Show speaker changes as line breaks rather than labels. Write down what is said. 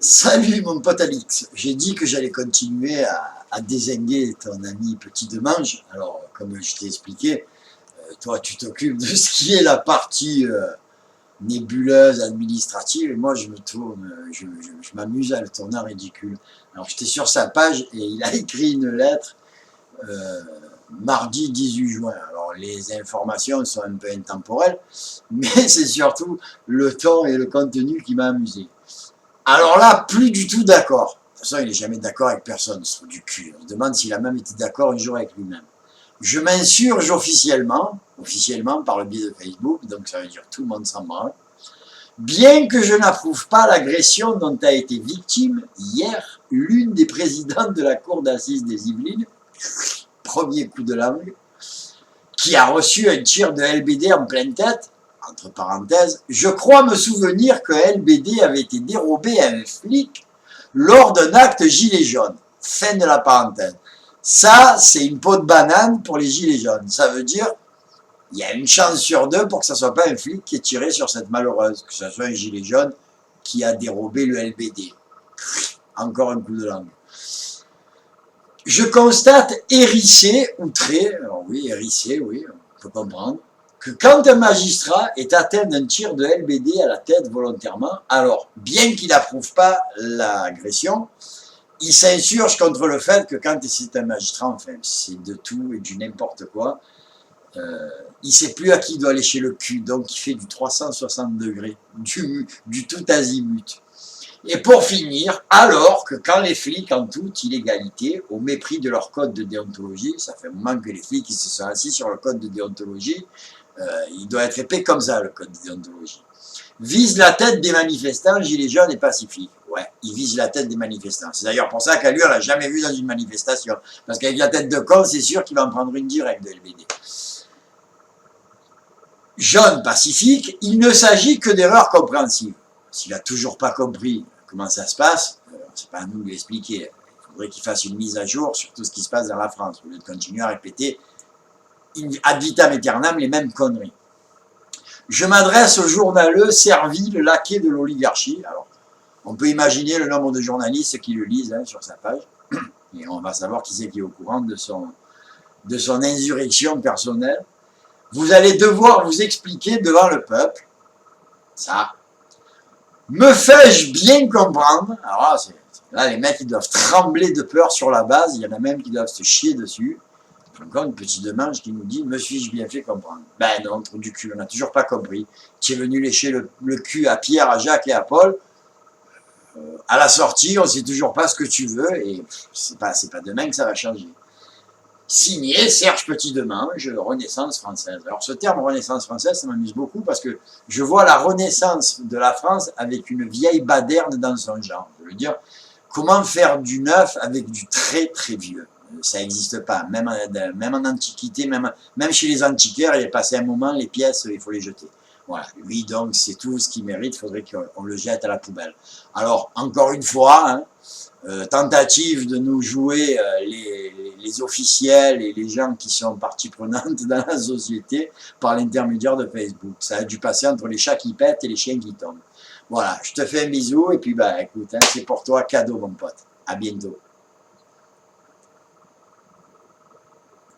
Salut mon pote Alix, j'ai dit que j'allais continuer à dézinguer ton ami Petit Demange. Alors, comme je t'ai expliqué, toi tu t'occupes de ce qui est la partie nébuleuse, administrative, et moi je me tourne, je m'amuse à le tourner en ridicule. Alors j'étais sur sa page et il a écrit une lettre euh, mardi 18 juin. Alors les informations sont un peu intemporelles, mais c'est surtout le ton et le contenu qui m'a amusé. Alors là, plus du tout d'accord. De toute façon, il n'est jamais d'accord avec personne, ce trou du cul. On se demande s'il a même été d'accord un jour avec lui-même. Je m'insurge officiellement par le biais de Facebook, donc ça veut dire tout le monde s'en branle, bien que je n'approuve pas l'agression dont a été victime hier l'une des présidentes de la cour d'assises des Yvelines, premier coup de langue, qui a reçu un tir de LBD en pleine tête. Entre parenthèses, je crois me souvenir que LBD avait été dérobé à un flic lors d'un acte gilet jaune. Fin de la parenthèse. Ça, c'est une peau de banane pour les gilets jaunes. Ça veut dire, il y a une chance sur deux pour que ce ne soit pas un flic qui ait tiré sur cette malheureuse, que ce soit un gilet jaune qui a dérobé le LBD. Encore un coup de langue. Je constate hérissé, outré, alors oui, hérissé, oui, on peut comprendre, que quand un magistrat est atteint d'un tir de LBD à la tête volontairement, alors, bien qu'il n'approuve pas l'agression, il s'insurge contre le fait que quand c'est un magistrat, enfin, c'est de tout et du n'importe quoi, il ne sait plus à qui il doit lécher le cul, donc il fait du 360 degrés, du tout azimut. Et pour finir, alors que quand les flics, en toute illégalité, au mépris de leur code de déontologie, ça fait un moment que les flics ils se sont assis sur le code de déontologie, il doit être épais comme ça, le code de déontologie, vise la tête des manifestants, gilets jaunes et pacifiques. Ouais, il vise la tête des manifestants. C'est d'ailleurs pour ça qu'Allure l'a jamais vu dans une manifestation. Parce qu'avec la tête de con, c'est sûr qu'il va en prendre une directe de LBD. Jaune pacifique, il ne s'agit que d'erreurs compréhensives. S'il n'a toujours pas compris comment ça se passe, c'est pas à nous de l'expliquer. Il faudrait qu'il fasse une mise à jour sur tout ce qui se passe dans la France, au lieu de continuer à répéter ad vitam aeternam les mêmes conneries. Je m'adresse au journaleux servile laquais de l'oligarchie. Alors, on peut imaginer le nombre de journalistes qui le lisent sur sa page, et on va savoir qui c'est qui est au courant de son insurrection personnelle. Vous allez devoir vous expliquer devant le peuple. Ça. Me fais-je bien comprendre? Alors là, les mecs, ils doivent trembler de peur sur la base. Il y en a même qui doivent se chier dessus. Encore une petite demande qui nous dit, me suis-je bien fait comprendre? Ben non, trou du cul, on n'a toujours pas compris. Tu es venu lécher le cul à Pierre, à Jacques et à Paul. À la sortie, on ne sait toujours pas ce que tu veux, et c'est pas demain que ça va changer. Signé Serge Petit Demange, Renaissance française. Alors ce terme Renaissance française, ça m'amuse beaucoup parce que je vois la renaissance de la France avec une vieille baderne dans son genre. Je veux dire, comment faire du neuf avec du très très vieux? Ça n'existe pas, même en Antiquité, même chez les antiquaires, il est passé un moment, les pièces, il faut les jeter. Voilà, lui donc, c'est tout ce qu'il mérite, il faudrait qu'on le jette à la poubelle. Alors, encore une fois, tentative de nous jouer les officiels et les gens qui sont partie prenante dans la société par l'intermédiaire de Facebook. Ça a dû passer entre les chats qui pètent et les chiens qui tombent. Voilà, je te fais un bisou et puis bah écoute, c'est pour toi cadeau mon pote. À bientôt.